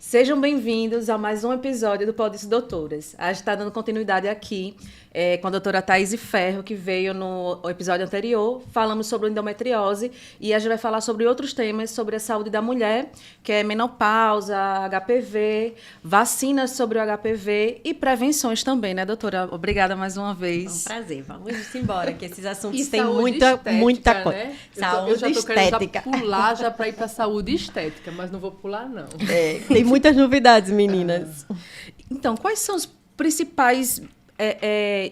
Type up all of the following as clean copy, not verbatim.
Sejam bem-vindos a mais um episódio do Podice Doutoras. A gente está dando continuidade aqui com a doutora Thaís Ferro, que veio no episódio anterior. Falamos sobre endometriose e a gente vai falar sobre outros temas sobre a saúde da mulher, que é menopausa, HPV, vacinas sobre o HPV e prevenções também, né, doutora? Obrigada mais uma vez. É um prazer. Vamos embora, que esses assuntos E têm muita coisa. Né? Saúde eu já tô estética. Querendo pular já para ir para saúde estética, mas não vou pular, não. Tem muitas novidades, meninas. Então, quais são os principais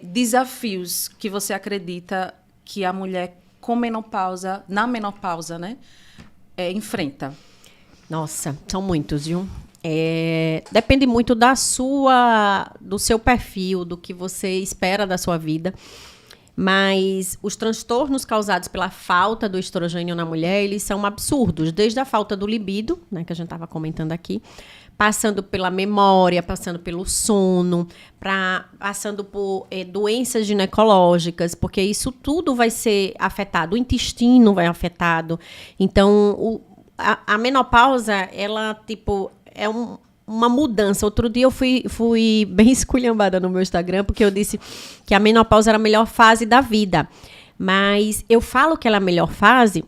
desafios que você acredita que a mulher com menopausa, na menopausa, né, enfrenta? Nossa, são muitos, viu? Depende muito do seu perfil, do que você espera da sua vida. Mas os transtornos causados pela falta do estrogênio na mulher, eles são absurdos. Desde a falta do libido, né, que a gente estava comentando aqui, passando pela memória, passando pelo sono, passando por doenças ginecológicas, porque isso tudo vai ser afetado. O intestino vai afetado. Então, a menopausa, ela, é uma mudança. Outro dia eu fui bem esculhambada no meu Instagram, porque eu disse que a menopausa era a melhor fase da vida. Mas eu falo que ela é a melhor fase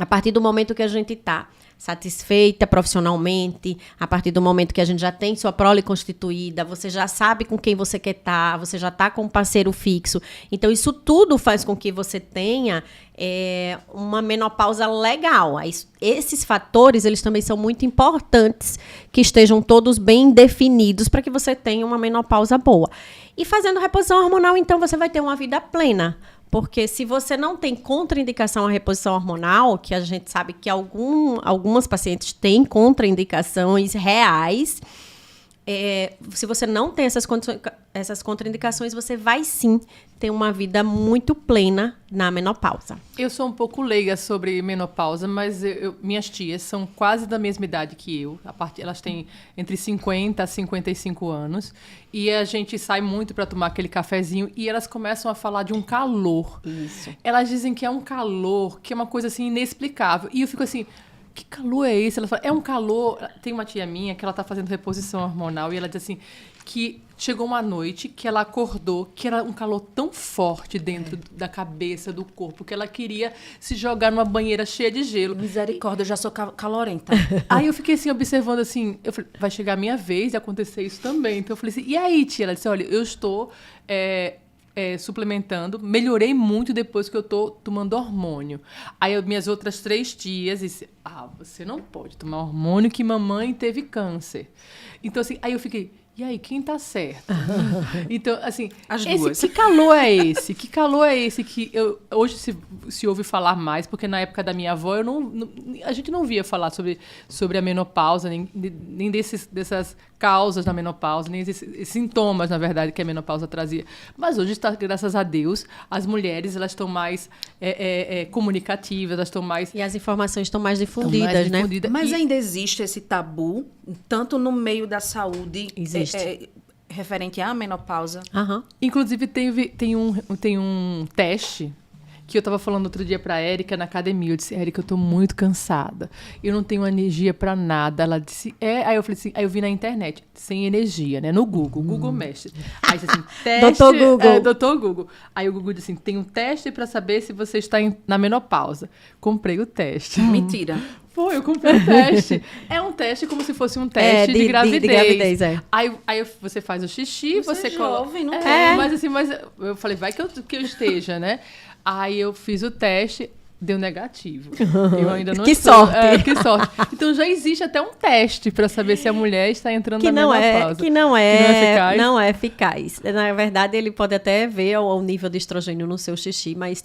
a partir do momento que a gente está satisfeita profissionalmente, a partir do momento que a gente já tem sua prole constituída, você já sabe com quem você quer estar, você já está com um parceiro fixo. Então, isso tudo faz com que você tenha uma menopausa legal. Esses fatores, eles também são muito importantes que estejam todos bem definidos para que você tenha uma menopausa boa. E fazendo reposição hormonal, então, você vai ter uma vida plena. Porque se você não tem contraindicação à reposição hormonal, que a gente sabe que algumas pacientes têm contraindicações reais, se você não tem essas contraindicações, você vai sim ter uma vida muito plena na menopausa. Eu sou um pouco leiga sobre menopausa, mas minhas tias são quase da mesma idade que eu. Elas têm entre 50 a 55 anos. E a gente sai muito para tomar aquele cafezinho e elas começam a falar de um calor. Isso. Elas dizem que é um calor, que é uma coisa assim inexplicável. E eu fico assim, que calor é esse? Ela fala, é um calor... Tem uma tia minha que ela tá fazendo reposição hormonal e ela diz assim, que chegou uma noite que ela acordou, que era um calor tão forte dentro da cabeça, do corpo, que ela queria se jogar numa banheira cheia de gelo. Misericórdia, eu já sou calorenta. Aí eu fiquei assim, observando assim, eu falei, vai chegar a minha vez de acontecer isso também. Então eu falei assim, e aí, tia? Ela disse, olha, eu estou... suplementando, melhorei muito depois que eu tô tomando hormônio. Aí minhas outras 3 tias disse, você não pode tomar hormônio que mamãe teve câncer. Então assim, aí eu fiquei, e aí, quem tá certo? Então, assim, as duas. Que calor é esse? Que calor é esse que hoje se ouve falar mais, porque na época da minha avó a gente não via falar sobre a menopausa, nem dessas causas da menopausa, nem esses sintomas, na verdade, que a menopausa trazia. Mas hoje, graças a Deus, as mulheres elas estão mais comunicativas, elas estão mais... E as informações estão mais difundidas, né? Mas ainda existe esse tabu, tanto no meio da saúde... Existe. Referente à menopausa. Uhum. Inclusive, tem um teste que eu estava falando outro dia para a Érica na academia. Eu disse, Érica, eu estou muito cansada. Eu não tenho energia para nada. Ela disse, Aí eu falei assim, aí eu vi na internet, sem energia, né? No Google, Google Mestre. Aí disse assim, teste... Doutor Google. Doutor Google. Aí o Google disse assim, tem um teste para saber se você está na menopausa. Comprei o teste. Mentira. Foi, eu comprei o teste. É um teste como se fosse um teste de gravidez. De gravidez, Aí você faz o xixi, você jovem, não Mas assim, eu falei, vai que eu esteja, né? Aí eu fiz o teste, deu negativo. Eu ainda não Que sorte! Que sorte. Então já existe até um teste para saber se a mulher está entrando na menopausa. Que não é eficaz. Na verdade, ele pode até ver o nível de estrogênio no seu xixi, mas,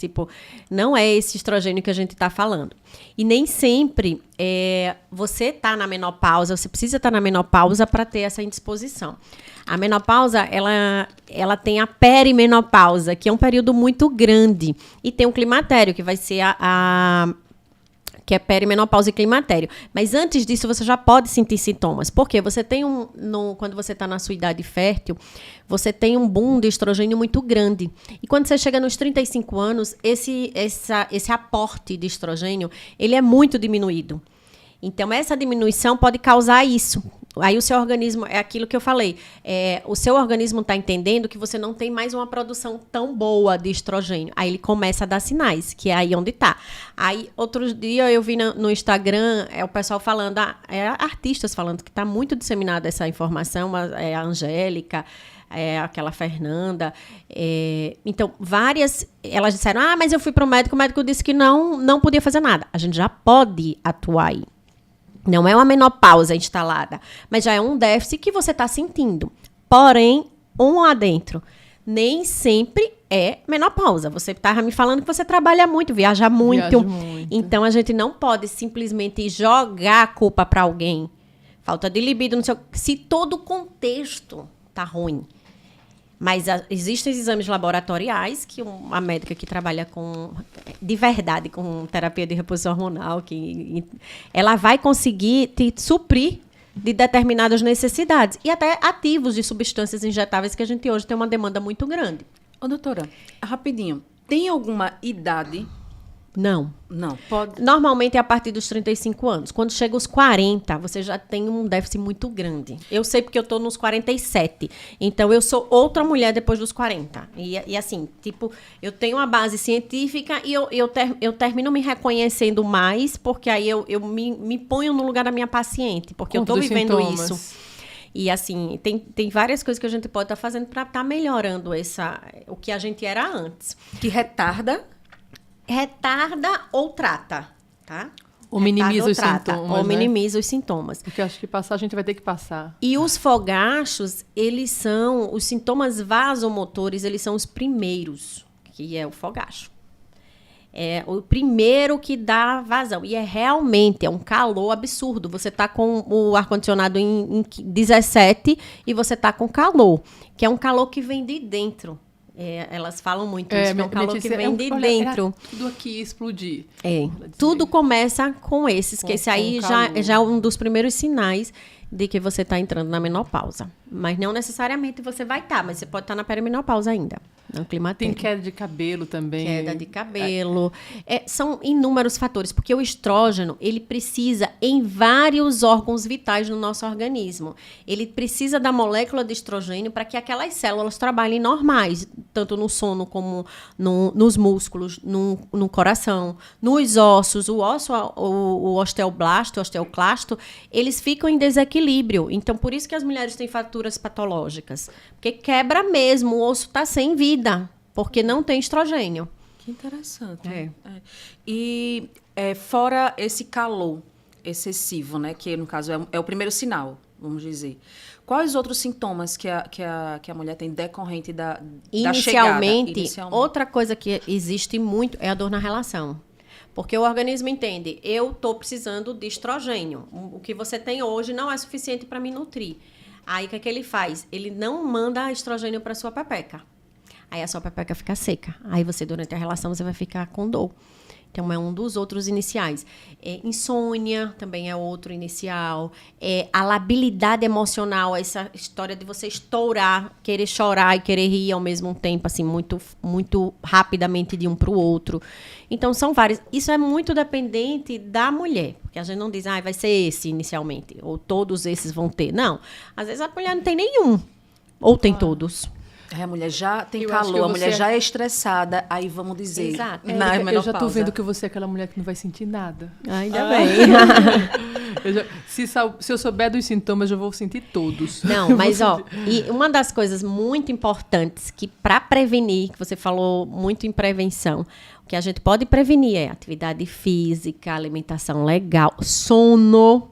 não é esse estrogênio que a gente está falando. E nem sempre você está na menopausa, você precisa estar na menopausa para ter essa indisposição. A menopausa, ela tem a perimenopausa, que é um período muito grande. E tem um climatério, que vai ser que é perimenopausa e climatério. Mas antes disso, você já pode sentir sintomas. Por quê? Você tem quando você está na sua idade fértil, você tem um boom de estrogênio muito grande. E quando você chega nos 35 anos, esse aporte de estrogênio, ele é muito diminuído. Então, essa diminuição pode causar isso. Aí o seu organismo, é aquilo que eu falei, o seu organismo está entendendo que você não tem mais uma produção tão boa de estrogênio. Aí ele começa a dar sinais, que é aí onde está. Aí, outro dia eu vi no Instagram, o pessoal falando, artistas falando que está muito disseminada essa informação, a Angélica, aquela Fernanda. Então, várias, elas disseram, mas eu fui para o médico disse que não podia fazer nada. A gente já pode atuar aí. Não é uma menopausa instalada, mas já é um déficit que você está sentindo. Porém, lá dentro, nem sempre é menopausa. Você estava me falando que você trabalha muito, viaja muito. Viajo muito. Então, a gente não pode simplesmente jogar a culpa para alguém. Falta de libido, não sei o que. Se todo o contexto está ruim. Mas existem exames laboratoriais que a médica que trabalha de verdade com terapia de reposição hormonal, que ela vai conseguir te suprir de determinadas necessidades. E até ativos de substâncias injetáveis, que a gente hoje tem uma demanda muito grande. Ô, doutora, rapidinho, tem alguma idade? Não. Não, pode... Normalmente é a partir dos 35 anos. Quando chega aos 40, você já tem um déficit muito grande. Eu sei porque eu estou nos 47. Então, eu sou outra mulher depois dos 40. E assim, tipo, eu tenho uma base científica e eu termino me reconhecendo mais, porque aí eu me ponho no lugar da minha paciente, porque eu estou vivendo isso. E assim, tem várias coisas que a gente pode estar fazendo para estar melhorando o que a gente era antes. Que retarda ou trata, tá? Ou minimiza os sintomas, ou minimiza os sintomas. Porque eu acho que passar, a gente vai ter que passar. E os fogachos, os sintomas vasomotores, eles são os primeiros, que é o fogacho. É o primeiro que dá vazão. E realmente um calor absurdo. Você tá com o ar-condicionado em 17 e você tá com calor, que é um calor que vem de dentro. Elas falam muito isso, que é um calor que vem de dentro. Tudo aqui explodir. Tudo começa com esses, que esse aí já é um dos primeiros sinais de que você está entrando na menopausa. Mas não necessariamente você vai estar, mas você pode estar na perimenopausa ainda. No climatério. Tem queda de cabelo também. Queda de cabelo. São inúmeros fatores, porque o estrógeno, ele precisa em vários órgãos vitais no nosso organismo. Ele precisa da molécula de estrogênio para que aquelas células trabalhem normais, tanto no sono como nos músculos, no coração, nos ossos. O osso, o osteoblasto, o osteoclasto, eles ficam em desequilíbrio. Então, por isso que as mulheres têm fraturas patológicas. Porque quebra mesmo, o osso está sem vida. Porque não tem estrogênio. Que interessante. E fora esse calor excessivo, né? Que no caso é o primeiro sinal, vamos dizer. Quais outros sintomas que a mulher tem decorrente da chegada? Inicialmente, outra coisa que existe muito é a dor na relação. Porque o organismo entende, eu estou precisando de estrogênio. O que você tem hoje não é suficiente para me nutrir. Aí, o que é que ele faz? Ele não manda estrogênio para sua pepeca. Aí, a sua pepeca fica seca. Aí, durante a relação, você vai ficar com dor. Então, é um dos outros iniciais. Insônia também é outro inicial. A labilidade emocional, essa história de você estourar, querer chorar e querer rir ao mesmo tempo, assim, muito, muito rapidamente de um para o outro. Então, são vários. Isso é muito dependente da mulher. Porque a gente não diz, vai ser esse inicialmente, ou todos esses vão ter. Não. Às vezes, a mulher não tem nenhum. Ou tem todos. A mulher já tem calor, a mulher já é estressada, aí vamos dizer. Exato. Eu já estou vendo que você é aquela mulher que não vai sentir nada. Ainda bem. Se eu souber dos sintomas, eu vou sentir todos. Não, mas e uma das coisas muito importantes que para prevenir, que você falou muito em prevenção, o que a gente pode prevenir é atividade física, alimentação legal, sono.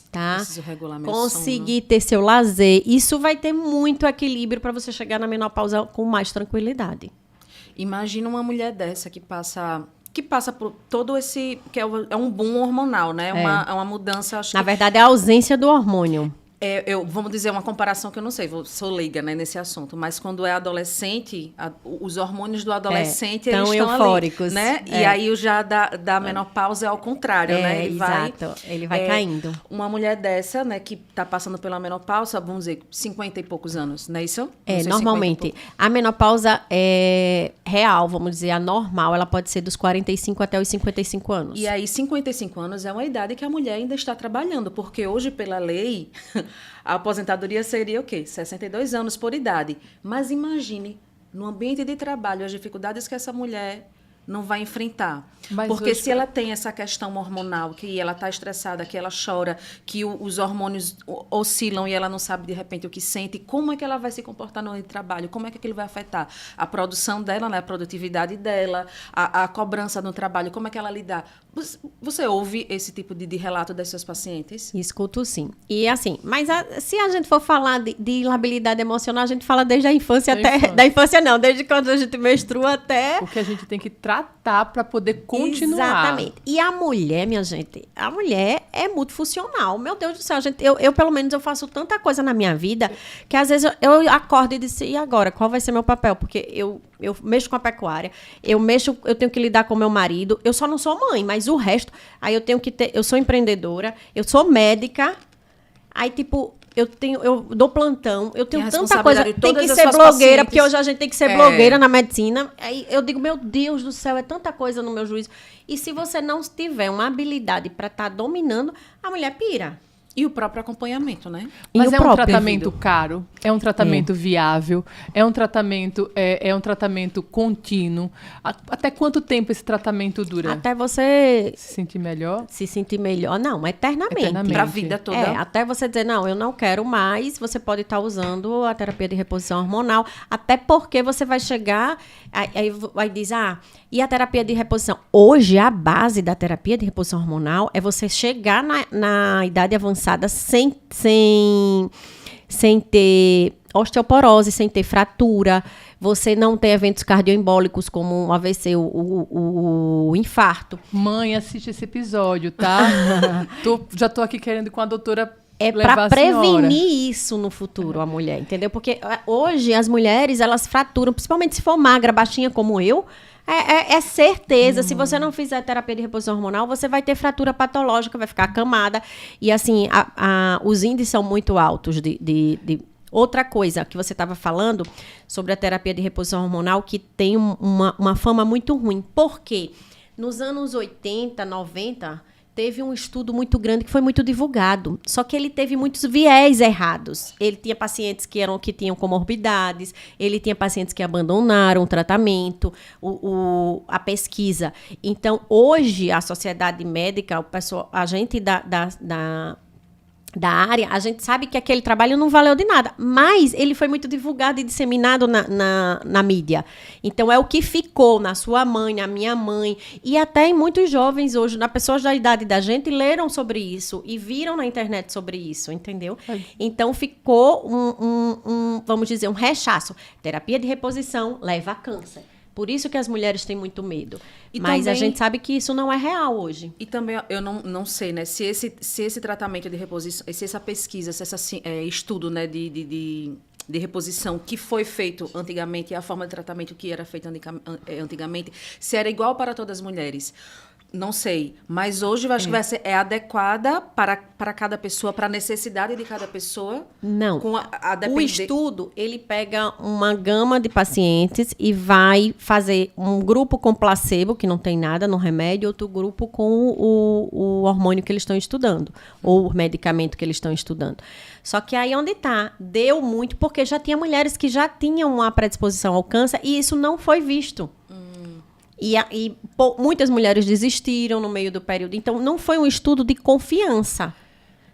Tá? Preciso regular meu conseguir ter seu lazer. Isso vai ter muito equilíbrio para você chegar na menopausa com mais tranquilidade. Imagina uma mulher dessa que passa por todo esse... que é um boom hormonal, né? É uma mudança... Na verdade, é a ausência do hormônio. Vamos dizer uma comparação que eu não sei, sou leiga, né, nesse assunto, mas quando é adolescente, os hormônios do adolescente eles estão eufóricos, ali, né? E aí o já da menopausa é ao contrário, né? Ele vai caindo. Uma mulher dessa, né, que está passando pela menopausa, vamos dizer, 50 e poucos anos, não é isso? Normalmente. A menopausa real, vamos dizer, a normal, ela pode ser dos 45 até os 55 anos. E aí, 55 anos é uma idade que a mulher ainda está trabalhando, porque hoje, pela lei... A aposentadoria seria o quê? 62 anos por idade. Mas imagine, no ambiente de trabalho, as dificuldades que essa mulher não vai enfrentar. Mas porque hoje, se ela tem essa questão hormonal, que ela está estressada, que ela chora, que os hormônios oscilam e ela não sabe de repente o que sente, como é que ela vai se comportar no trabalho? Como é que aquilo vai afetar a produção dela, né? A produtividade dela, a cobrança no trabalho, como é que ela lidar? Você ouve esse tipo de relato das suas pacientes? Escuto sim. E assim, mas se a gente for falar de labilidade emocional, a gente fala desde a infância Da infância não, desde quando a gente menstrua até... O que a gente tem que tratar para poder continuar. Exatamente. E a mulher, minha gente, a mulher é multifuncional. Meu Deus do céu, gente, eu pelo menos eu faço tanta coisa na minha vida que às vezes eu acordo e disse, e agora? Qual vai ser meu papel? Porque eu mexo com a pecuária, eu tenho que lidar com meu marido, eu só não sou mãe, mas o resto, aí eu sou empreendedora, eu sou médica, aí tipo, eu dou plantão, eu tenho tanta coisa, tem que ser blogueira, pacientes. Porque hoje a gente tem que ser blogueira na medicina, aí eu digo, meu Deus do céu, é tanta coisa no meu juízo, e se você não tiver uma habilidade para estar dominando, a mulher pira. E o próprio acompanhamento, né? Mas é um tratamento caro, é um tratamento viável, é um tratamento contínuo. Até quanto tempo esse tratamento dura? Até você... Se sentir melhor? Se sentir melhor, não, eternamente. Para a vida toda. Até você dizer, não, eu não quero mais, você pode estar usando a terapia de reposição hormonal, até porque você vai chegar, aí vai dizer, e a terapia de reposição? Hoje, a base da terapia de reposição hormonal é você chegar na idade avançada sem ter osteoporose, sem ter fratura, você não ter eventos cardioembólicos como o AVC, o infarto. Mãe, assiste esse episódio, tá? Já tô aqui querendo ir com a doutora. É para prevenir isso no futuro, a mulher, entendeu? Porque hoje as mulheres, elas fraturam, principalmente se for magra, baixinha como eu, é certeza. Se você não fizer terapia de reposição hormonal, você vai ter fratura patológica, vai ficar acamada. E assim, os índices são muito altos de... Outra coisa que você estava falando sobre a terapia de reposição hormonal, que tem uma fama muito ruim. Por quê? Nos anos 80, 90... teve um estudo muito grande que foi muito divulgado. Só que ele teve muitos viés errados. Ele tinha pacientes que tinham comorbidades, ele tinha pacientes que abandonaram o tratamento, a pesquisa. Então, hoje, a sociedade médica, a gente da área, a gente sabe que aquele trabalho não valeu de nada, mas ele foi muito divulgado e disseminado na mídia. Então, é o que ficou na sua mãe, na minha mãe, e até em muitos jovens hoje, pessoas da idade da gente, leram sobre isso e viram na internet sobre isso, entendeu? Então, ficou vamos dizer, um rechaço. Terapia de reposição leva a câncer. Por isso que as mulheres têm muito medo. Mas também, a gente sabe que isso não é real hoje. E também eu não sei, né? Se esse tratamento de reposição, se essa pesquisa, se esse estudo, né, de reposição que foi feito antigamente e a forma de tratamento que era feita antigamente, se era igual para todas as mulheres. Não sei, mas hoje eu acho que vai ser adequada para cada pessoa, para a necessidade de cada pessoa. Não. O estudo, ele pega uma gama de pacientes e vai fazer um grupo com placebo, que não tem nada no remédio, outro grupo com o hormônio que eles estão estudando, ou o medicamento que eles estão estudando. Só que aí onde está? Deu muito, porque já tinha mulheres que já tinham uma predisposição ao câncer e isso não foi visto. E muitas mulheres desistiram no meio do período. Então, não foi um estudo de confiança.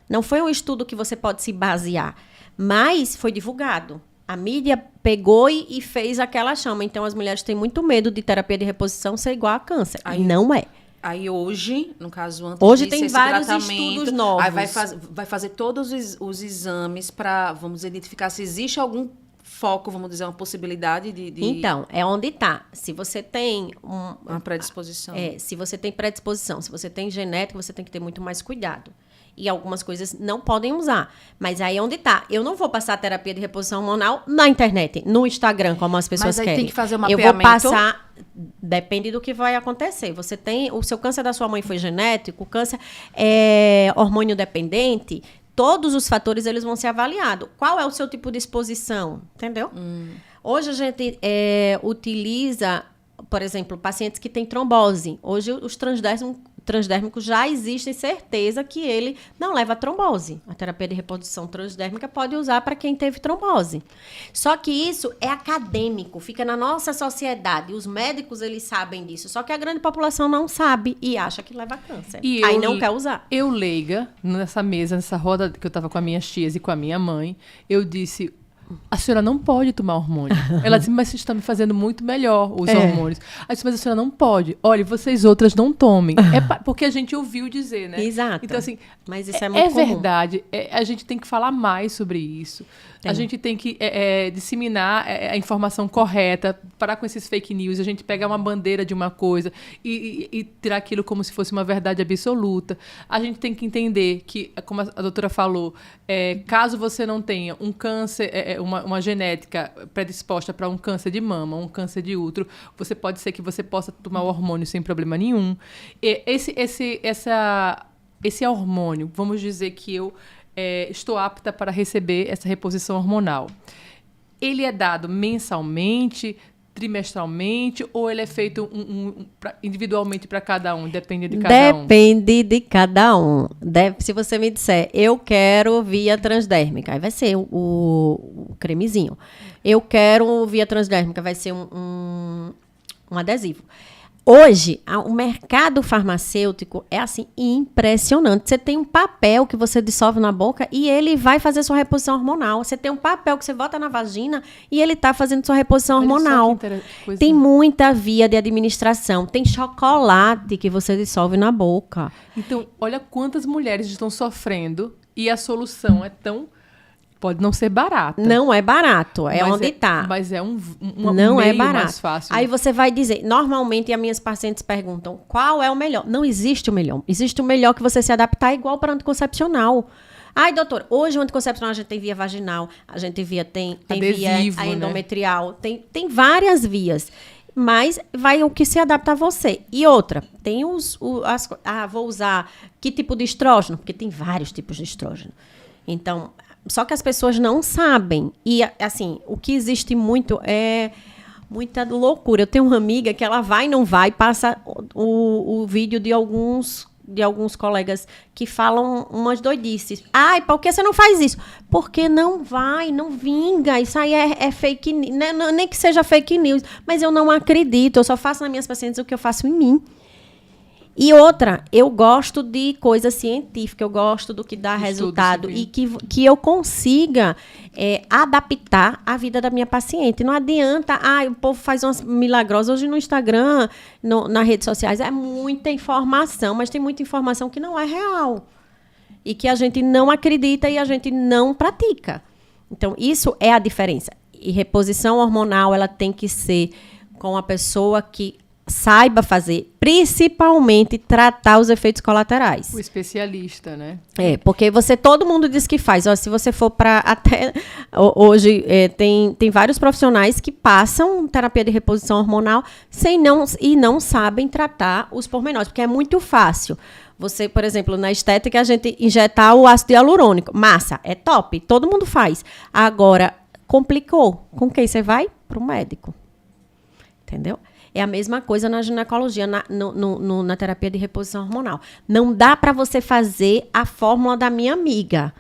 Não foi um estudo que você pode se basear. Mas foi divulgado. A mídia pegou e fez aquela chama. Então, as mulheres têm muito medo de terapia de reposição ser igual a câncer. Aí, não é. Aí hoje, no caso, antes hoje tem vários estudos novos. Aí vai fazer todos os exames para, vamos identificar se existe algum foco, vamos dizer, uma possibilidade de... Então, é onde está. Se você tem uma predisposição. Se você tem predisposição, se você tem genética, você tem que ter muito mais cuidado. E algumas coisas não podem usar. Mas aí é onde está. Eu não vou passar a terapia de reposição hormonal na internet, no Instagram, como as pessoas querem. Mas aí tem que fazer um mapeamento. Eu vou passar... Depende do que vai acontecer. Você tem... O seu câncer da sua mãe foi genético, o câncer é hormônio dependente... Todos os fatores, eles vão ser avaliados. Qual é o seu tipo de exposição? Entendeu? Hoje a gente utiliza, por exemplo, pacientes que têm trombose. Hoje os transdérmico já existe certeza que ele não leva a trombose. A terapia de reposição transdérmica pode usar para quem teve trombose. Só que isso é acadêmico, fica na nossa sociedade. Os médicos, eles sabem disso. Só que a grande população não sabe e acha que leva câncer. Aí não quer usar. Eu, leiga, nessa mesa, nessa roda que eu estava com as minhas tias e com a minha mãe, eu disse... A senhora não pode tomar hormônio. Ela disse, mas você está me fazendo muito melhor os hormônios. Aí disse, mas a senhora não pode. Olha, vocês outras não tomem. Porque a gente ouviu dizer, né? Exato. Então, assim, mas isso é muito comum. Verdade. A gente tem que falar mais sobre isso. A gente tem que disseminar a informação correta, parar com esses fake news, a gente pegar uma bandeira de uma coisa e tirar aquilo como se fosse uma verdade absoluta. A gente tem que entender que, como a doutora falou, caso você não tenha um câncer, uma genética predisposta para um câncer de mama, um câncer de útero, pode ser que você possa tomar o hormônio sem problema nenhum. Esse hormônio, vamos dizer que eu estou apta para receber essa reposição hormonal. Ele é dado mensalmente, trimestralmente, ou ele é feito individualmente para cada um? Depende de cada um? Depende de cada um. Se você me disser, eu quero via transdérmica, aí vai ser o cremezinho. Eu quero via transdérmica, vai ser um adesivo. Hoje, o mercado farmacêutico é, assim, impressionante. Você tem um papel que você dissolve na boca e ele vai fazer sua reposição hormonal. Você tem um papel que você bota na vagina e ele está fazendo sua reposição hormonal. Tem muita via de administração. Tem chocolate que você dissolve na boca. Então, olha quantas mulheres estão sofrendo e a solução é tão... Pode não ser barata. Não é barato, onde está. Mas é um não meio é barato. Mais fácil. Aí você vai dizer, normalmente as minhas pacientes perguntam, qual é o melhor? Não existe o melhor. Existe o melhor que você se adaptar igual para anticoncepcional. Ai, doutor, hoje o anticoncepcional a gente tem via vaginal, a gente tem adesivo, via endometrial, né? Tem várias vias. Mas vai o que se adapta a você. E outra, tem vou usar que tipo de estrógeno? Porque tem vários tipos de estrógeno. Então... Só que as pessoas não sabem. E, assim, o que existe muito é muita loucura. Eu tenho uma amiga que ela vai e não vai, passa o vídeo de alguns colegas que falam umas doidices. Ai, por que você não faz isso? Porque não vai, não vinga. Isso aí é fake news. Nem que seja fake news. Mas eu não acredito. Eu só faço nas minhas pacientes o que eu faço em mim. E outra, eu gosto de coisa científica, eu gosto do que dá resultado e que eu consiga adaptar a vida da minha paciente. Não adianta, o povo faz umas milagrosas. Hoje no Instagram, nas redes sociais, é muita informação, mas tem muita informação que não é real. E que a gente não acredita e a gente não pratica. Então, isso é a diferença. E reposição hormonal, ela tem que ser com a pessoa que saiba fazer, principalmente tratar os efeitos colaterais. O especialista, né? Porque todo mundo diz que faz. Se você for para até hoje tem vários profissionais que passam terapia de reposição hormonal e não sabem tratar os pormenores, porque é muito fácil. Você, por exemplo, na estética, a gente injetar o ácido hialurônico. Massa, é top, todo mundo faz. Agora, complicou. Com quem você vai? Para o médico. Entendeu? É a mesma coisa na ginecologia, na terapia de reposição hormonal. Não dá para você fazer a fórmula da minha amiga.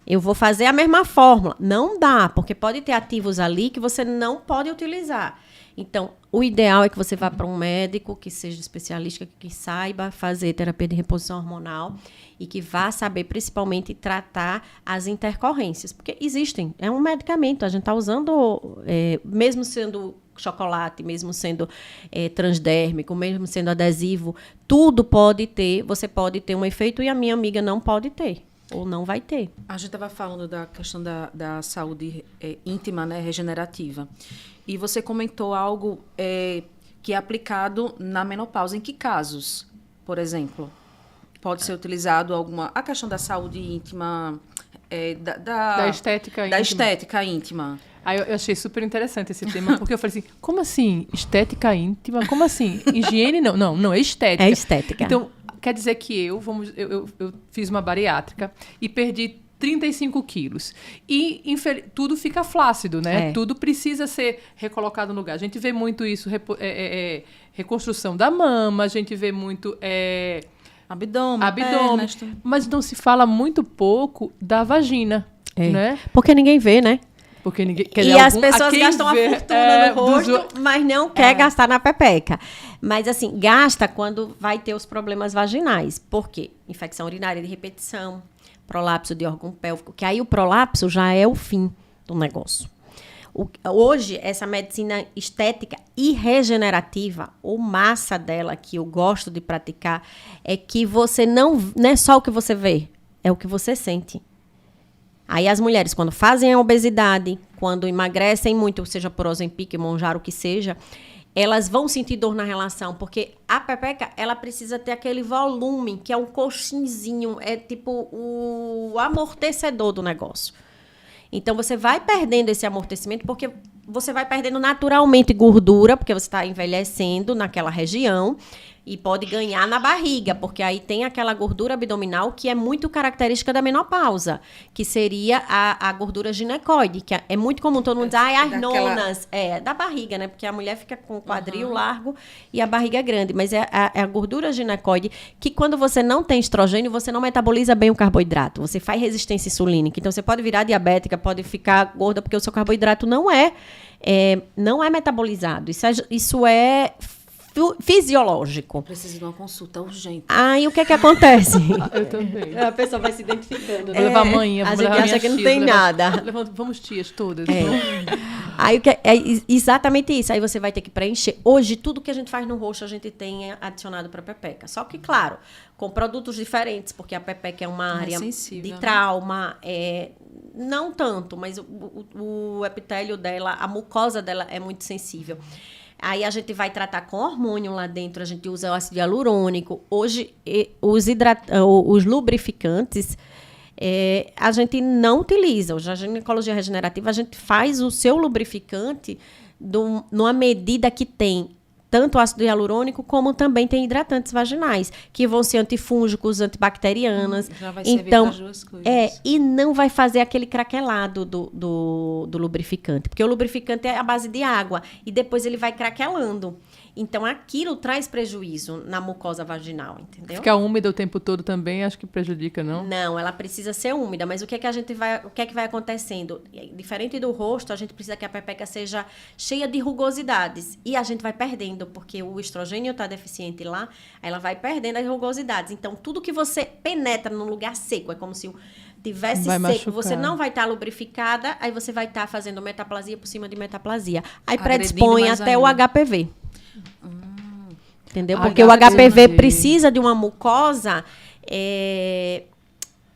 Eu vou fazer a mesma fórmula. Não dá, porque pode ter ativos ali que você não pode utilizar. Então, o ideal é que você vá para um médico que seja especialista, que saiba fazer terapia de reposição hormonal e que vá saber, principalmente, tratar as intercorrências. Porque existem, é um medicamento, a gente está usando, mesmo sendo chocolate, mesmo sendo transdérmico, mesmo sendo adesivo, tudo pode ter, você pode ter um efeito e a minha amiga não pode ter. Ou não vai ter. A gente estava falando da questão da saúde íntima, né, regenerativa. E você comentou algo que é aplicado na menopausa. Em que casos, por exemplo, pode ser utilizado a questão da saúde íntima, da estética íntima? Da estética íntima. Aí eu achei super interessante esse tema, porque eu falei assim, como assim? Estética íntima? Como assim? Higiene? Não, é estética. É estética. Então, quer dizer que eu fiz uma bariátrica e perdi 35 quilos. E tudo fica flácido, né? É. Tudo precisa ser recolocado no lugar. A gente vê muito isso, reconstrução da mama, a gente vê muito Abdômen, abdômen, pernas, mas não se fala muito pouco da vagina, né? Porque ninguém vê, né? Porque ninguém, quer E dizer, as pessoas gastam uma fortuna no rosto, mas não quer gastar na pepeca. Mas, assim, gasta quando vai ter os problemas vaginais. Por quê? Infecção urinária de repetição, prolapso de órgão pélvico, que aí o prolapso já é o fim do negócio. Hoje, essa medicina estética e regenerativa, ou massa dela que eu gosto de praticar, é que você não é só o que você vê, é o que você sente. Aí as mulheres, quando fazem a obesidade, quando emagrecem muito, seja por Ozempic, Mounjaro, o que seja, elas vão sentir dor na relação, porque a pepeca, ela precisa ter aquele volume, que é um coxinzinho, é tipo o amortecedor do negócio. Então, você vai perdendo esse amortecimento, porque você vai perdendo naturalmente gordura, porque você está envelhecendo naquela região, e pode ganhar na barriga, porque aí tem aquela gordura abdominal que é muito característica da menopausa, que seria a gordura ginecoide, que é muito comum todo mundo dizer, as nonas, da barriga, né? Porque a mulher fica com o quadril largo e a barriga grande, mas é a gordura ginecoide, que quando você não tem estrogênio, você não metaboliza bem o carboidrato, você faz resistência insulínica, então você pode virar diabética, pode ficar gorda, porque o seu carboidrato não é metabolizado, isso é fisiológico. Preciso de uma consulta urgente. Aí o que acontece? Eu também. A pessoa vai se identificando. Vou levar a mãe, a vou gente levar acha minhas que não tias, tem nada. Vamos tias todas. Aí é exatamente isso. Aí você vai ter que preencher. Hoje, tudo que a gente faz no rosto, a gente tem adicionado para a pepeca. Só que, claro, com produtos diferentes, porque a pepeca é uma área sensível, de trauma. Não tanto, mas o epitélio dela, a mucosa dela é muito sensível. Aí a gente vai tratar com hormônio lá dentro, a gente usa o ácido hialurônico. Hoje, os lubrificantes, a gente não utiliza. Hoje, a ginecologia regenerativa, a gente faz o seu lubrificante numa medida que tem tanto ácido hialurônico, como também tem hidratantes vaginais, que vão ser antifúngicos, antibacterianas. Já vai servir então, para as duas coisas. E não vai fazer aquele craquelado do lubrificante, porque o lubrificante é a base de água, e depois ele vai craquelando. Então, aquilo traz prejuízo na mucosa vaginal, entendeu? Ficar úmida o tempo todo também, acho que prejudica, não? Não, ela precisa ser úmida, mas o que é que vai acontecendo? Diferente do rosto, a gente precisa que a pepeca seja cheia de rugosidades, e a gente vai perdendo, porque o estrogênio está deficiente lá, ela vai perdendo as rugosidades. Então, tudo que você penetra num lugar seco, é como se tivesse vai seco, machucar. Você não vai estar lubrificada, aí você vai estar fazendo metaplasia por cima de metaplasia. Aí Agredindo predispõe mais até ainda. o HPV. Entendeu? Ah, Porque o HPV. HPV precisa de uma mucosa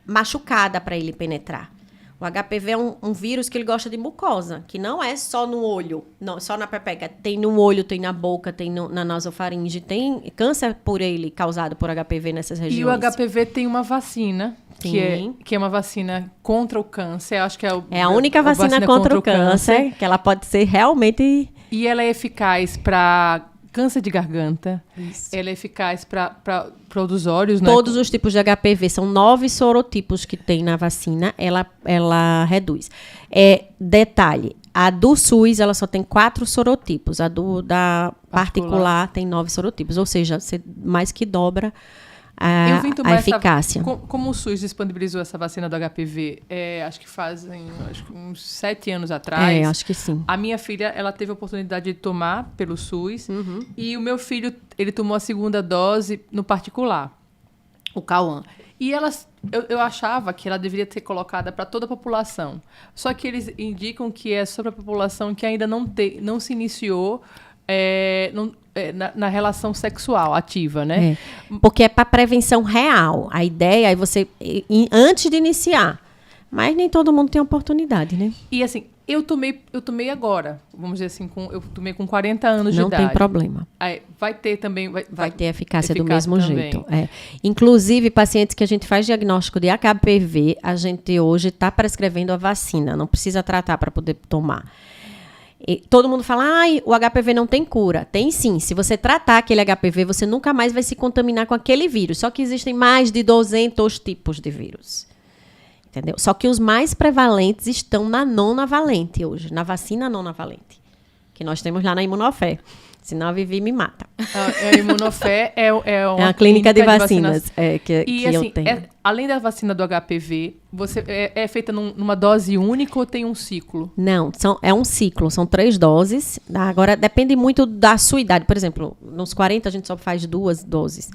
machucada para ele penetrar. O HPV é um vírus que ele gosta de mucosa, que não é só no olho, não, só na pepeca. Tem no olho, tem na boca, tem na nasofaringe. Tem câncer por ele, causado por HPV nessas regiões. E o HPV tem uma vacina, Sim. que é uma vacina contra o câncer. Acho que é a única vacina contra o câncer, que ela pode ser realmente... E ela é eficaz para câncer de garganta. Isso. Ela é eficaz para os olhos, né? Todos os tipos de HPV, são 9 sorotipos que tem na vacina, ela reduz. Detalhe, a do SUS, ela só tem 4 sorotipos, a da particular tem 9 sorotipos, ou seja, você mais que dobra Eu vim tomar a eficácia. Como o SUS disponibilizou essa vacina do HPV, acho que fazem uns 7 anos atrás. Acho que sim. A minha filha, ela teve a oportunidade de tomar pelo SUS. E o meu filho, ele tomou a segunda dose no particular, o Cauã. E eu achava que ela deveria ser colocada para toda a população. Só que eles indicam que é sobre a população que ainda não se iniciou na relação sexual ativa, né? Porque é para prevenção real. A ideia é você, antes de iniciar. Mas nem todo mundo tem oportunidade, né? E assim, eu tomei agora, vamos dizer assim, eu tomei com 40 anos de idade. Não tem problema. Vai ter também... Vai ter eficácia do eficácia mesmo também. jeito. Inclusive, pacientes que a gente faz diagnóstico de HPV, a gente hoje está prescrevendo a vacina. Não precisa tratar para poder tomar. E todo mundo fala, o HPV não tem cura. Tem sim. Se você tratar aquele HPV, você nunca mais vai se contaminar com aquele vírus. Só que existem mais de 200 tipos de vírus. Entendeu? Só que os mais prevalentes estão na nonavalente hoje, na vacina nonavalente, que nós temos lá na Imunofé. Senão a Vivi me mata. A Imunofé é uma clínica de vacinas que assim, eu tenho. Além da vacina do HPV, você é feita numa dose única ou tem um ciclo? Não, é um ciclo, são 3 doses. Agora, depende muito da sua idade. Por exemplo, nos 40 a gente só faz 2 doses.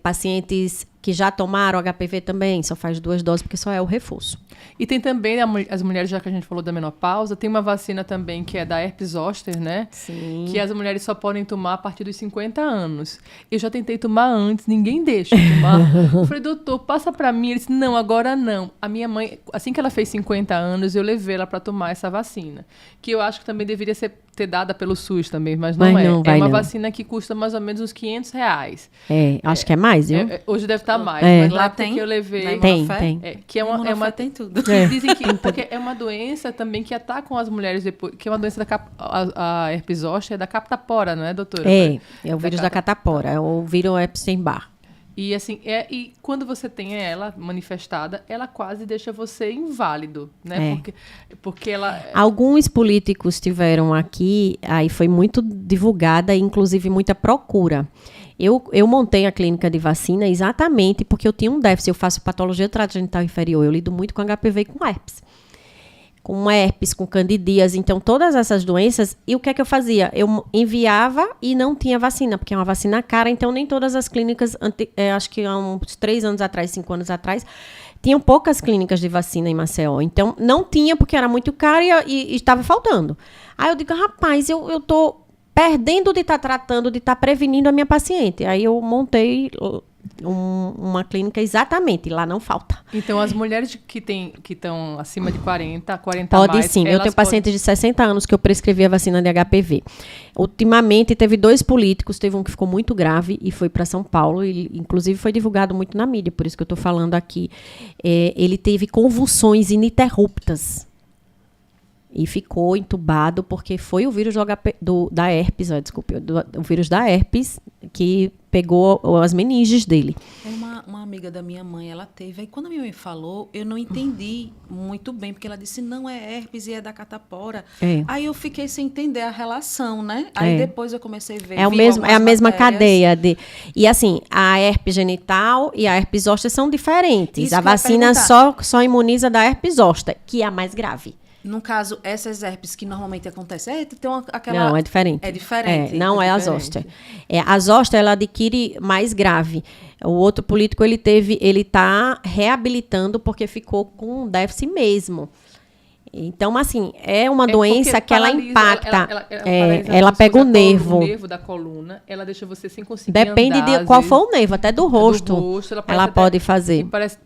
Pacientes que já tomaram HPV também, só faz 2 doses, porque só é o reforço. E tem também, as mulheres, já que a gente falou da menopausa, tem uma vacina também que é da herpes zoster, né? Sim. Que as mulheres só podem tomar a partir dos 50 anos. Eu já tentei tomar antes, ninguém deixa eu tomar. Eu falei, doutor, passa pra mim. Ele disse, não, agora não. A minha mãe, assim que ela fez 50 anos, eu levei ela pra tomar essa vacina. Que eu acho que também deveria ter dada pelo SUS também, mas não é. É uma vacina que custa mais ou menos uns R$500. Acho que é mais, viu? Hoje deve estar mais, É. mas Lá lá tem? que eu levei... Tem. Que é uma tem tudo. que dizem que porque é uma doença também que atacam as mulheres depois, que é uma doença a herpes zoster é da catapora, não é, doutora? É o vírus da catapora, é o vírus Epstein-Barr. E assim, e quando você tem ela manifestada, ela quase deixa você inválido, né? Porque ela... Alguns políticos tiveram aqui, aí foi muito divulgada, inclusive muita procura. Eu montei a clínica de vacina exatamente porque eu tinha um déficit. Eu faço patologia do trato genital inferior. Eu lido muito com HPV e com herpes. Com herpes, com candidíase. Então, todas essas doenças. E o que é que eu fazia? Eu enviava e não tinha vacina, porque é uma vacina cara. Então, nem todas as clínicas, acho que há uns 3 anos atrás, 5 anos atrás, tinham poucas clínicas de vacina em Maceió. Então, não tinha porque era muito caro e estava faltando. Aí eu digo, rapaz, eu tô perdendo de estar tratando, de estar prevenindo a minha paciente. Aí eu montei uma clínica exatamente, lá não falta. Então, as mulheres que estão acima de 40 Pode mais... sim, eu tenho pacientes de 60 anos que eu prescrevi a vacina de HPV. Ultimamente, teve 2 políticos, teve um que ficou muito grave e foi para São Paulo, e inclusive foi divulgado muito na mídia, por isso que eu estou falando aqui. Ele teve convulsões ininterruptas. E ficou entubado porque foi o vírus da herpes, o vírus da herpes que pegou as meninges dele. Uma amiga da minha mãe, ela teve. Aí quando a minha mãe falou, eu não entendi muito bem, porque ela disse, não é herpes e é da catapora. Aí eu fiquei sem entender a relação, né? Aí depois eu comecei a ver. É a mesma cadeia. E assim, a herpes genital e a herpes zoster são diferentes. Isso a vacina só imuniza da herpes zoster, que é a mais grave. No caso, essas herpes que normalmente acontecem, tem aquela... Não, é diferente. É diferente. Não é a zoster. A zoster, ela adquire mais grave. O outro político, ele tá reabilitando porque ficou com um déficit mesmo. Então, assim, é uma doença que ela impacta. Ela pega o nervo. O nervo da coluna, ela deixa você sem conseguir Depende andar, de qual for o nervo, até do rosto. Ela pode fazer.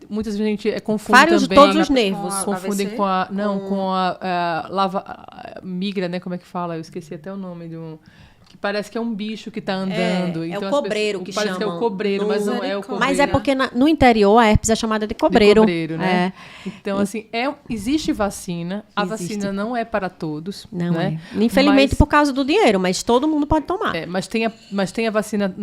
Muita gente confunde também. Todos os nervos. Confundem com a migra, né? Como é que fala? Eu esqueci até o nome de um... Que parece que é um bicho que está andando. Então, o cobreiro que parece chamam. Parece que é o cobreiro, mas não é o cobreiro. Mas é porque no interior a herpes é chamada de cobreiro. De cobreiro, né? Então, assim, existe vacina. A vacina não é para todos. Não né? é. Infelizmente por causa do dinheiro, mas todo mundo pode tomar. Mas tem a vacina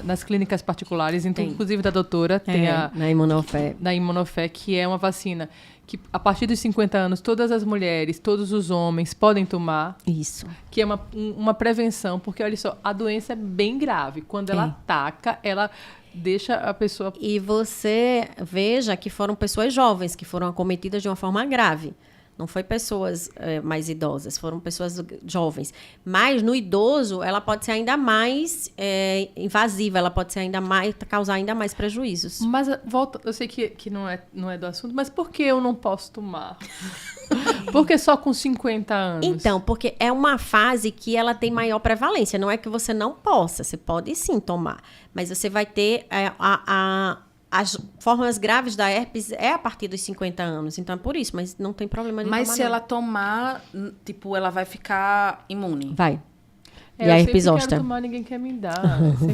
nas clínicas particulares, então, inclusive da doutora, tem na Imunofé. Na Imunofé, que é uma vacina que a partir dos 50 anos, todas as mulheres, todos os homens podem tomar. Isso. Que é uma prevenção, porque, olha só, a doença é bem grave. Quando ela ataca, ela deixa a pessoa... E você veja que foram pessoas jovens que foram acometidas de uma forma grave. Não foi pessoas mais idosas, foram pessoas jovens. Mas no idoso, ela pode ser ainda mais invasiva, ela pode ser causar ainda mais prejuízos. Mas eu sei que não é do assunto, mas por que eu não posso tomar? Porque só com 50 anos? Então, porque é uma fase que ela tem maior prevalência. Não é que você não possa, você pode sim tomar. Mas você vai ter as formas graves da herpes a partir dos 50 anos. Então, é por isso. Mas não tem problema de tomar, Mas se ela tomar, tipo, ela vai ficar imune? Vai. E a herpes zoster? Eu sempre quero tomar, ninguém quer me dar.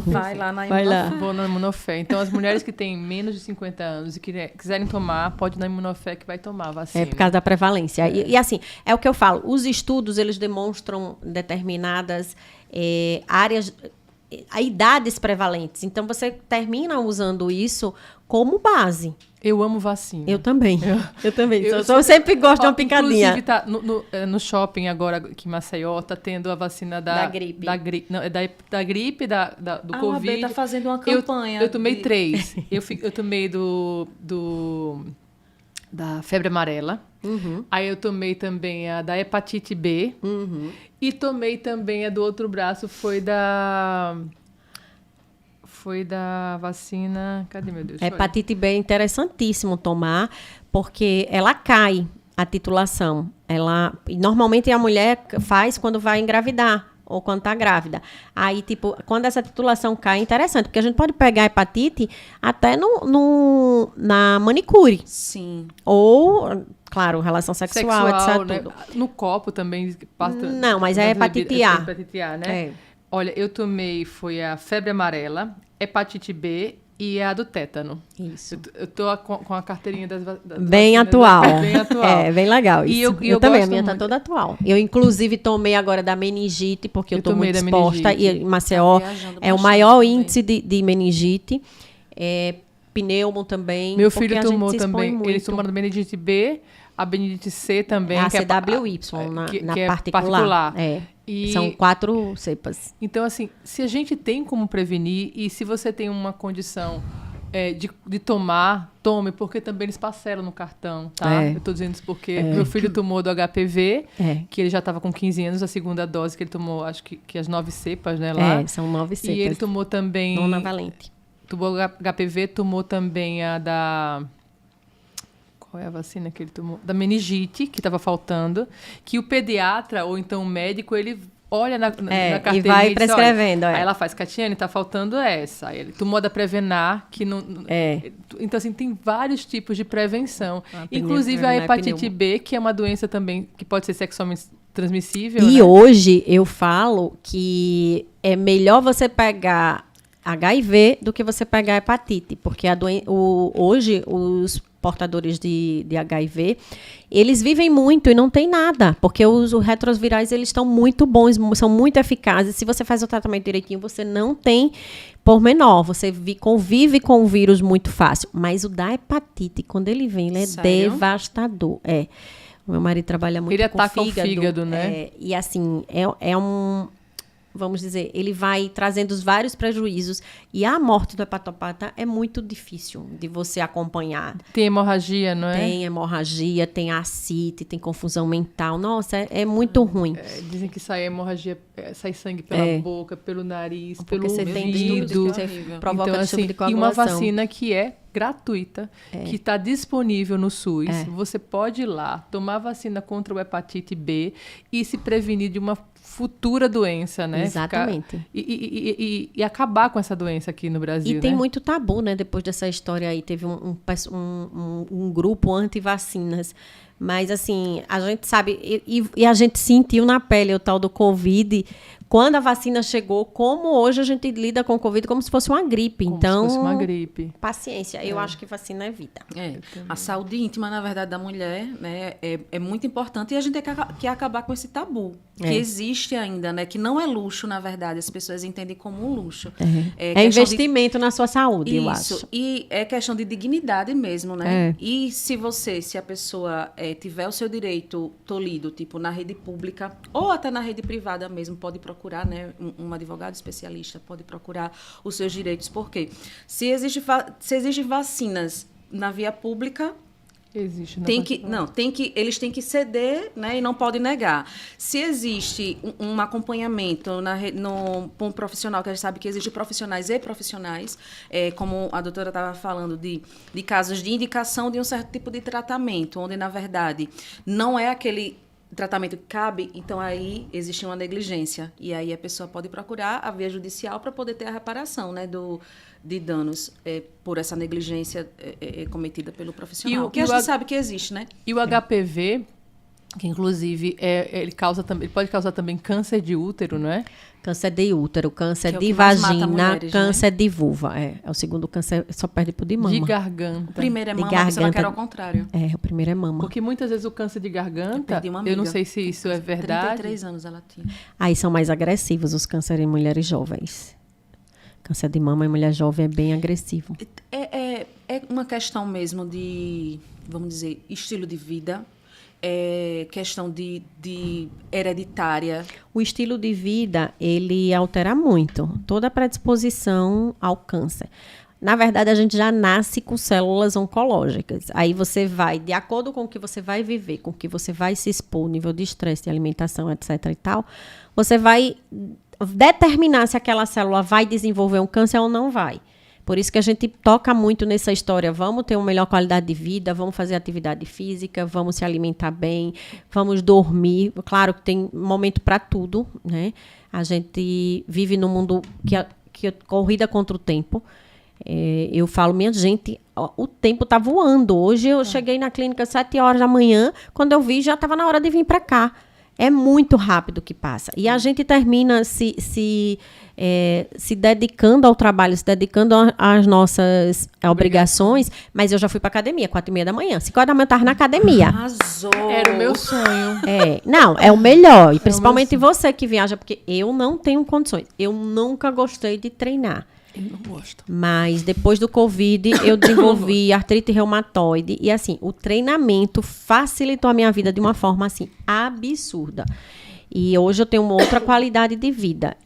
Vai lá na Imunofé. Vou na Imunofé. Então, as mulheres que têm menos de 50 anos e quiserem tomar, pode ir na Imunofé que vai tomar a vacina. É por causa da prevalência. E assim, é o que eu falo. Os estudos, eles demonstram determinadas áreas... idades prevalentes. Então, você termina usando isso como base. Eu amo vacina. Eu também. Eu também. Eu sempre gosto de uma picadinha. Inclusive, tá no shopping agora, aqui em Maceió, tá tendo a vacina da gripe. Não, é da gripe, do Covid. A AB tá fazendo uma campanha. Eu tomei 3. Eu tomei da febre amarela. Uhum. Aí eu tomei também a da hepatite B. Uhum. E tomei também a do outro braço, foi da vacina... Cadê, meu Deus? Hepatite B é interessantíssimo tomar, porque ela cai, a titulação. Normalmente a mulher faz quando vai engravidar, ou quando está grávida. Aí, tipo, quando essa titulação cai, é interessante, porque a gente pode pegar hepatite até na manicure. Sim. Ou, claro, relação sexual, etc. Né? Tudo. No copo também. Não, mas é hepatite A. Hepatite A, né? É. Olha, eu tomei, foi a febre amarela, hepatite B e a do tétano. Isso. Eu tô com a carteirinha das bem vacinas, atual. Bem atual. É, bem legal isso. E eu também, a gosto minha muito. tá toda atual. Eu, inclusive, tomei agora da meningite, porque eu tô muito da exposta. meningite. E em Maceió viajando é o bastante maior também. índice de meningite. Pneumo também. Meu porque filho a gente tomou se expõe também. muito. Eles tomaram meningite B, a meningite C também. A que é CWY, na que é particular. É. E, São 4 cepas. então, assim, se a gente tem como prevenir e se você tem uma condição de tomar, tome, porque também eles parcelam no cartão, tá? É. Eu tô dizendo isso porque meu filho tomou do HPV, que ele já estava com 15 anos, a segunda dose que ele tomou, acho que as 9 cepas, né, lá. São 9 cepas. E ele tomou também... Nonavalente. Tomou HPV, tomou também a da... Qual é a vacina que ele tomou? Da meningite, que estava faltando, que o pediatra, ou então o médico, ele olha na carteirinha e vai diz, prescrevendo. Aí ela faz, Catiane, tá faltando essa. Aí ele tomou da Prevenar, que não... Então, assim, tem vários tipos de prevenção. Inclusive a hepatite B, que é uma doença também que pode ser sexualmente transmissível. E né? hoje eu falo que é melhor você pegar HIV do que você pegar hepatite, porque hoje os portadores de HIV, eles vivem muito e não tem nada, porque os retrovirais, eles estão muito bons, são muito eficazes. Se você faz o tratamento direitinho, você não tem pormenor, você convive com o vírus muito fácil. Mas o da hepatite, quando ele vem, ele é devastador. O meu marido trabalha muito ele com ataca o fígado, né? E assim, vamos dizer, ele vai trazendo os vários prejuízos. E a morte do hepatopata é muito difícil de você acompanhar. Tem hemorragia, não é? Tem hemorragia, tem ascite, tem confusão mental. Nossa, é muito ruim. Dizem que sai hemorragia, sai sangue pela boca, pelo nariz, pelo você tem ouvido. você provoca então, distúrbio de e coagulação. uma vacina que é gratuita, que está disponível no SUS. Você pode ir lá, tomar vacina contra o hepatite B e se prevenir de uma futura doença, né? Exatamente. E acabar com essa doença aqui no Brasil, E tem muito tabu, né? Depois dessa história aí, teve um grupo anti-vacinas. Mas, assim, a gente sabe... E a gente sentiu na pele o tal do Covid... Quando a vacina chegou, como hoje a gente lida com o Covid como se fosse uma gripe. Como então, se fosse uma gripe. Paciência. Eu acho que vacina é vida. A saúde íntima, na verdade, da mulher, né, é muito importante e a gente tem que acabar com esse tabu que existe ainda, né, que não é luxo, na verdade. As pessoas entendem como um luxo. É investimento na sua saúde, eu acho. Isso. E é questão de dignidade mesmo, né? E se a pessoa tiver o seu direito tolhido, tipo, na rede pública ou até na rede privada mesmo, pode procurar, né, um advogado especialista, pode procurar os seus direitos, porque se existem vacinas na via pública, existe, eles têm que ceder, né, e não podem negar. Se existe um acompanhamento por um profissional, que a gente sabe que existe profissionais e profissionais, como a doutora estava falando, de casos de indicação de um certo tipo de tratamento, onde, na verdade, não é aquele tratamento que cabe, então aí existe uma negligência. E aí a pessoa pode procurar a via judicial para poder ter a reparação, né, de danos por essa negligência cometida pelo profissional. Que a gente sabe que existe, né? E o HPV, que inclusive ele pode causar também câncer de útero, não é? Câncer de útero, câncer é de vagina, mulheres, câncer, né, de vulva. É o segundo câncer, só perde pro de mama. De garganta. O primeiro é mama, garganta, ela quer ao contrário. O primeiro é mama. Porque muitas vezes o câncer de garganta, eu não sei se isso é verdade. 33 anos ela tinha. Aí são mais agressivos os cânceres em mulheres jovens. Câncer de mama em mulher jovem é bem agressivo. É uma questão mesmo de, vamos dizer, estilo de vida, questão de hereditária. O estilo de vida, ele altera muito toda a predisposição ao câncer. Na verdade, a gente já nasce com células oncológicas. Aí você vai, de acordo com o que você vai viver, com o que você vai se expor, nível de estresse, de alimentação, etc. e tal, você vai determinar se aquela célula vai desenvolver um câncer ou não vai. Por isso que a gente toca muito nessa história. Vamos ter uma melhor qualidade de vida, vamos fazer atividade física, vamos se alimentar bem, vamos dormir. Claro que tem momento para tudo, né? A gente vive num mundo que é corrida contra o tempo. Eu falo, minha gente, o tempo está voando. Hoje eu cheguei na clínica às 7 horas da manhã, quando eu vi já estava na hora de vir para cá. É muito rápido que passa. E a gente termina se dedicando ao trabalho, se dedicando às nossas obrigações, mas eu já fui para academia, 4h30 da manhã. 5 horas da manhã eu estava na academia. Arrasou! Era o meu sonho. Não, é o melhor. E principalmente você que viaja, porque eu não tenho condições. Eu nunca gostei de treinar. Eu não gosto. Mas depois do Covid, eu desenvolvi artrite reumatoide. E assim, o treinamento facilitou a minha vida de uma forma assim, absurda. E hoje eu tenho uma outra qualidade de vida.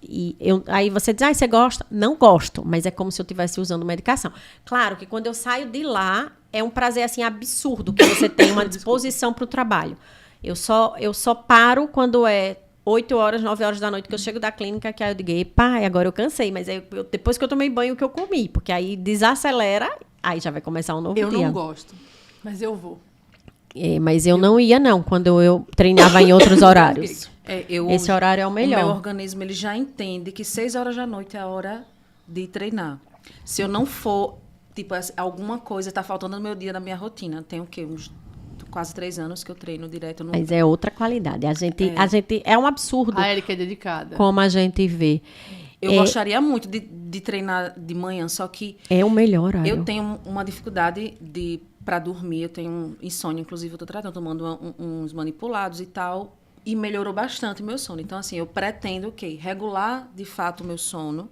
Aí você diz, você gosta? Não gosto, mas é como se eu estivesse usando medicação. Claro que quando eu saio de lá, é um prazer assim absurdo que você tem uma disposição para o trabalho. Eu só paro quando é 8 horas, 9 horas da noite que eu chego da clínica, que aí eu digo, pai, agora eu cansei, mas depois que eu tomei banho, que eu comi, porque aí desacelera, aí já vai começar um novo dia. Eu não gosto, mas eu vou. Mas eu não ia, não, quando eu treinava em outros horários. Esse horário é o melhor. O meu organismo ele já entende que 6 horas da noite é a hora de treinar. Se eu não for, tipo, alguma coisa está faltando no meu dia, na minha rotina, tem o quê? Uns quase 3 anos que eu treino direto. Mas é outra qualidade. A gente é um absurdo. A Érica é dedicada. Como a gente vê. Eu gostaria muito de treinar de manhã, só que... É o melhor horário. Eu tenho uma dificuldade para dormir, eu tenho insônia, inclusive eu estou tratando, tomando uns manipulados e tal, e melhorou bastante o meu sono. Então, assim, eu pretendo regular, de fato, o meu sono,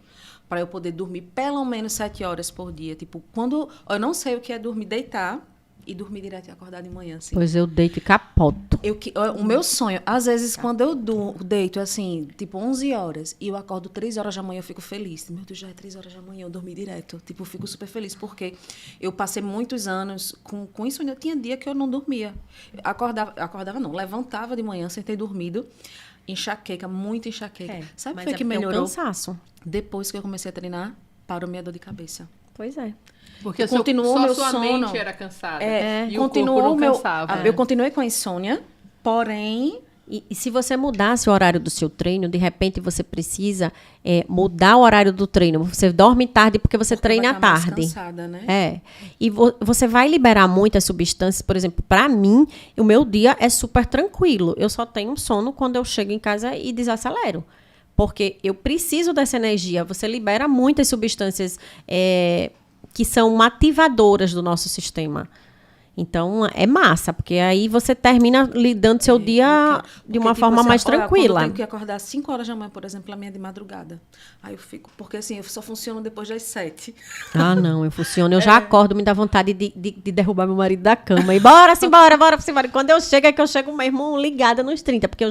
para eu poder dormir pelo menos 7 horas por dia. Tipo, quando... Eu não sei o que é dormir, deitar... E dormir direto e acordar de manhã, assim. Pois eu deito e capoto. O meu sonho, às vezes, quando eu deito, assim, tipo 11 horas, e eu acordo 3 horas da manhã, eu fico feliz. Meu Deus, já é 3 horas da manhã, eu dormi direto. Tipo, eu fico super feliz, porque eu passei muitos anos com isso. Eu tinha dia que eu não dormia. Acordava não, levantava de manhã sem ter dormido. Enxaqueca, muita enxaqueca. Sabe o que foi que melhorou? Cansaço. Depois que eu comecei a treinar, parou minha dor de cabeça. Pois é. Porque só sua sono, mente era cansada. E continuou o corpo não cansava. Eu continuei com a insônia, porém... E se você mudasse o horário do seu treino, de repente você precisa mudar o horário do treino. Você dorme tarde porque você treina à tarde. Mais cansada, né? E você vai liberar muitas substâncias. Por exemplo, para mim, o meu dia é super tranquilo. Eu só tenho sono quando eu chego em casa e desacelero. Porque eu preciso dessa energia. Você libera muitas substâncias que são ativadoras do nosso sistema. Então, é massa, porque aí você termina lidando seu dia de uma forma mais tranquila. Eu tenho que acordar às 5 horas da manhã, por exemplo, a minha de madrugada. Aí eu fico... Porque, assim, eu só funciono depois das 7. Ah, não, eu funciono. Eu já acordo, me dá vontade de derrubar meu marido da cama. E bora. Quando eu chego, é que eu chego mesmo ligada nos 30, porque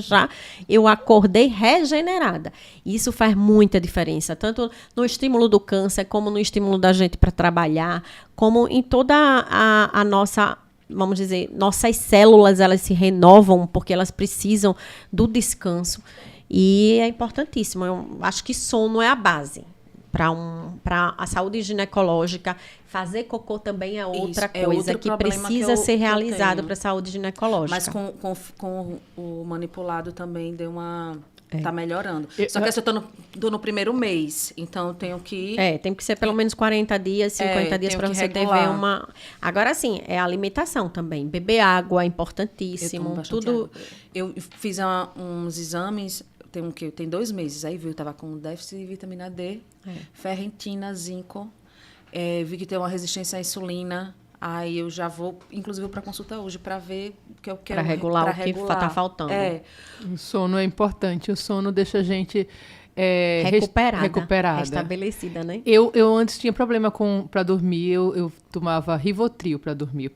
eu acordei regenerada. E isso faz muita diferença, tanto no estímulo do câncer, como no estímulo da gente para trabalhar, como em toda a nossa, vamos dizer, nossas células, elas se renovam porque elas precisam do descanso. E é importantíssimo. Eu acho que sono é a base para a saúde ginecológica. Fazer cocô também é outra coisa que precisa ser realizado para a saúde ginecológica. Mas com o manipulado também deu uma... Tá melhorando. Só que eu tô no primeiro mês, então eu tenho que... tem que ser pelo menos 40 dias, 50 dias para você ter uma... Agora sim, é alimentação também. Beber água é importantíssimo. Eu fiz uns exames, tem 2 meses, aí viu, eu tava com déficit de vitamina D, ferritina, zinco, vi que tem uma resistência à insulina. Aí eu já vou, inclusive, para consulta hoje para ver o que eu quero. Para regular o que está faltando. O sono é importante. O sono deixa a gente recuperada. Restabelecida, né? Eu antes tinha problema para dormir, eu tomava Rivotril para dormir.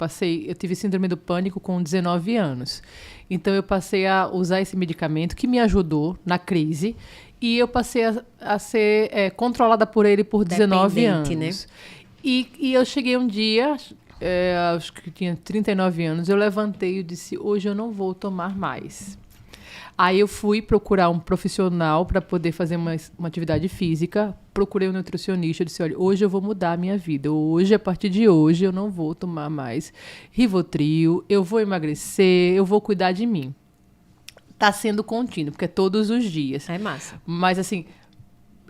Eu tive síndrome do pânico com 19 anos. Então, eu passei a usar esse medicamento que me ajudou na crise e eu passei a ser controlada por ele por 19 anos. Né? E eu cheguei um dia, acho que tinha 39 anos, eu levantei e disse, hoje eu não vou tomar mais. Aí eu fui procurar um profissional para poder fazer uma atividade física, procurei um nutricionista, eu disse, olha, hoje eu vou mudar a minha vida, a partir de hoje eu não vou tomar mais Rivotril, eu vou emagrecer, eu vou cuidar de mim. Tá sendo contínuo, porque é todos os dias. É massa. Mas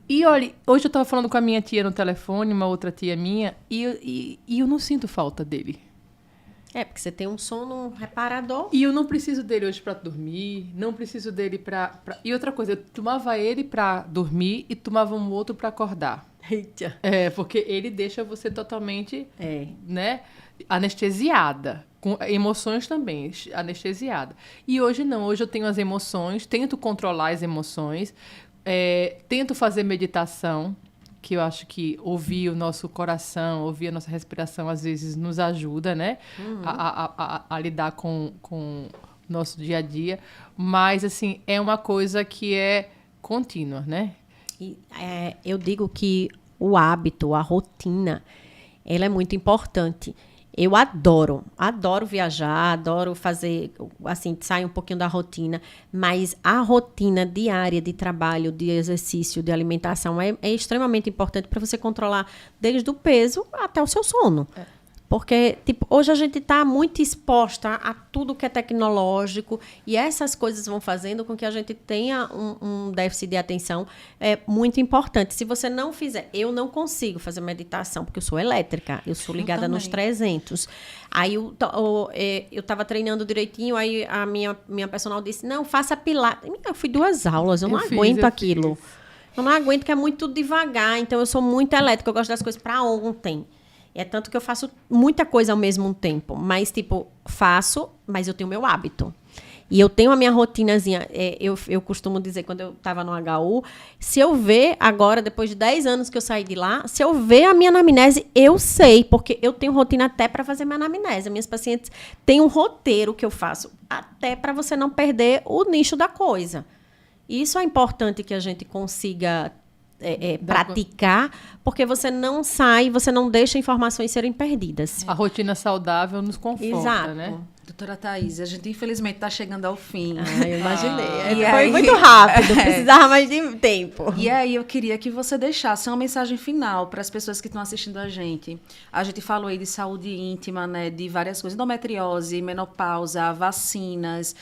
e olha, hoje eu estava falando com a minha tia no telefone, uma outra tia minha, e eu não sinto falta dele. Porque você tem um sono reparador. E eu não preciso dele hoje para dormir, não preciso dele para... E outra coisa, eu tomava ele para dormir e tomava um outro para acordar. Eita. Porque ele deixa você totalmente, né, anestesiada. Com emoções também, anestesiada. E hoje não, hoje eu tenho as emoções, tento controlar as emoções, tento fazer meditação, que eu acho que ouvir o nosso coração, ouvir a nossa respiração, às vezes nos ajuda, né? A lidar com o nosso dia a dia. Mas, assim, é uma coisa que é contínua, né? Eu digo que o hábito, a rotina, ela é muito importante. Eu adoro viajar, adoro fazer, assim, sair um pouquinho da rotina, mas a rotina diária de trabalho, de exercício, de alimentação é extremamente importante para você controlar desde o peso até o seu sono. Porque, tipo, hoje a gente está muito exposta a tudo que é tecnológico e essas coisas vão fazendo com que a gente tenha um déficit de atenção muito importante. Se você não fizer... Eu não consigo fazer meditação, porque eu sou elétrica. Eu sou ligada nos 300. Aí eu estava treinando direitinho, aí a minha personal disse, não, faça pilates. Eu fui 2 aulas, eu não aguento aquilo. Eu não aguento, que é muito devagar. Então, eu sou muito elétrica, eu gosto das coisas para ontem. É tanto que eu faço muita coisa ao mesmo tempo. Mas, tipo, faço, mas eu tenho meu hábito. E eu tenho a minha rotinazinha. Eu costumo dizer, quando eu estava no HU, se eu ver agora, depois de 10 anos que eu saí de lá, se eu ver a minha anamnese, eu sei. Porque eu tenho rotina até para fazer minha anamnese. Minhas pacientes têm um roteiro que eu faço. Até para você não perder o nicho da coisa. Isso é importante que a gente consiga... praticar, porque você não sai, você não deixa informações serem perdidas. A rotina saudável nos conforta, né? Doutora Thaís, a gente infelizmente está chegando ao fim. Eu imaginei. Foi muito rápido, precisava mais de tempo. E aí eu queria que você deixasse uma mensagem final para as pessoas que estão assistindo a gente. A gente falou aí de saúde íntima, né, de várias coisas, endometriose, menopausa, vacinas,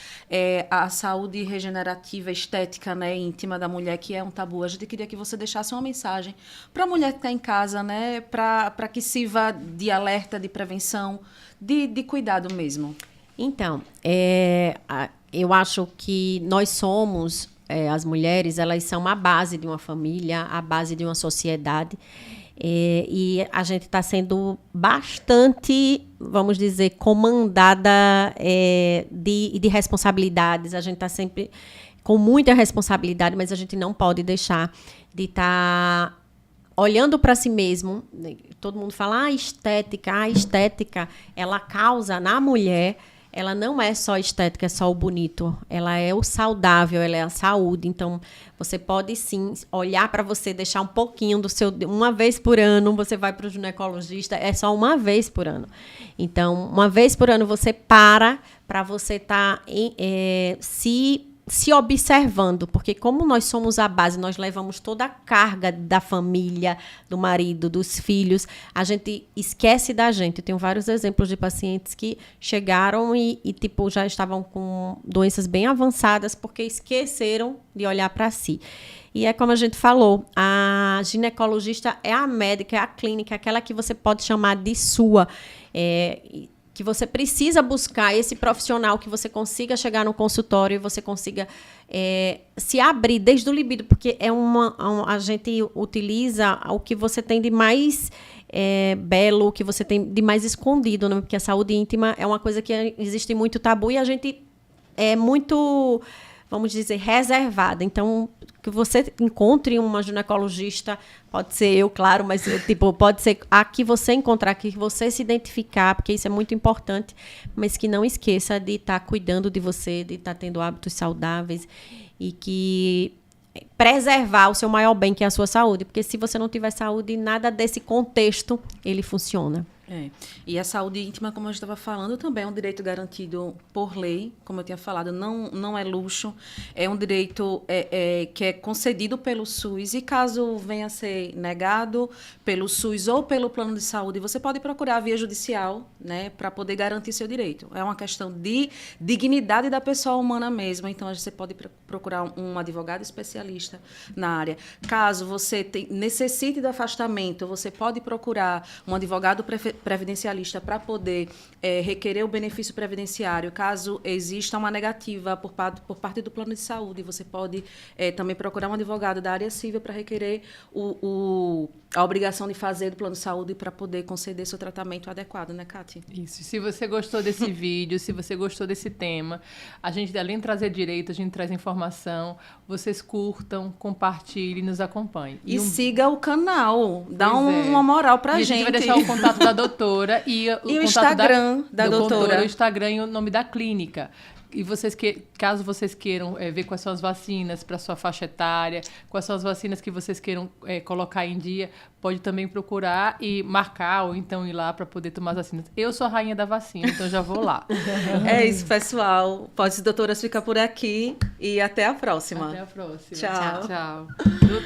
a saúde regenerativa, estética, né, íntima da mulher, que é um tabu. A gente queria que você deixasse uma mensagem para a mulher que está em casa, né, para que sirva de alerta, de prevenção, de cuidado mesmo. Então, eu acho que nós somos, as mulheres, elas são a base de uma família, a base de uma sociedade, e a gente está sendo bastante, vamos dizer, comandada de responsabilidades. A gente está sempre com muita responsabilidade, mas a gente não pode deixar de estar... olhando para si mesmo. Todo mundo fala, a estética, ela causa na mulher, ela não é só estética, é só o bonito, ela é o saudável, ela é a saúde. Então, você pode sim olhar para você, deixar um pouquinho do seu... Uma vez por ano, você vai para o ginecologista, é só uma vez por ano. Então, uma vez por ano, você para você estar se observando, porque como nós somos a base, nós levamos toda a carga da família, do marido, dos filhos, a gente esquece da gente. Eu tenho vários exemplos de pacientes que chegaram e tipo, já estavam com doenças bem avançadas porque esqueceram de olhar para si. E é como a gente falou, a ginecologista é a médica, é a clínica, aquela que você pode chamar de sua, que você precisa buscar esse profissional, que você consiga chegar no consultório e você consiga se abrir desde o libido, porque a gente utiliza o que você tem de mais belo, o que você tem de mais escondido, né? Porque a saúde íntima é uma coisa que existe muito tabu e a gente é muito, vamos dizer, reservada. Então, que você encontre uma ginecologista, pode ser eu, claro, mas tipo, pode ser a que você encontrar, que você se identificar, porque isso é muito importante, mas que não esqueça de estar cuidando de você, de estar tendo hábitos saudáveis e que preservar o seu maior bem, que é a sua saúde, porque se você não tiver saúde, nada desse contexto, ele funciona. E a saúde íntima, como eu estava falando, também é um direito garantido por lei, como eu tinha falado, não é luxo, é um direito que é concedido pelo SUS, e caso venha a ser negado pelo SUS ou pelo plano de saúde, você pode procurar a via judicial, né, para poder garantir seu direito. É uma questão de dignidade da pessoa humana mesmo, então você pode procurar um advogado especialista na área. Caso você necessite do afastamento, você pode procurar um advogado previdencialista para poder requerer o benefício previdenciário. Caso exista uma negativa por parte do plano de saúde, você pode também procurar um advogado da área civil para requerer a obrigação de fazer do plano de saúde para poder conceder seu tratamento adequado, né, Kátia? Isso. Se você gostou desse vídeo, se você gostou desse tema, a gente, além de trazer direito, a gente traz informação. Vocês curtam, compartilhem, nos acompanhem. E siga o canal. Dá uma moral pra gente. A gente vai deixar o contato da doutora e o Instagram da doutora. O Instagram e o nome da clínica. E caso vocês queiram ver quais são as vacinas para sua faixa etária, quais são as vacinas que vocês queiram colocar em dia, pode também procurar e marcar, ou então ir lá para poder tomar as vacinas. Eu sou a rainha da vacina, então já vou lá. É isso, pessoal. Pode, doutoras, ficar por aqui e até a próxima. Até a próxima. Tchau. Tchau.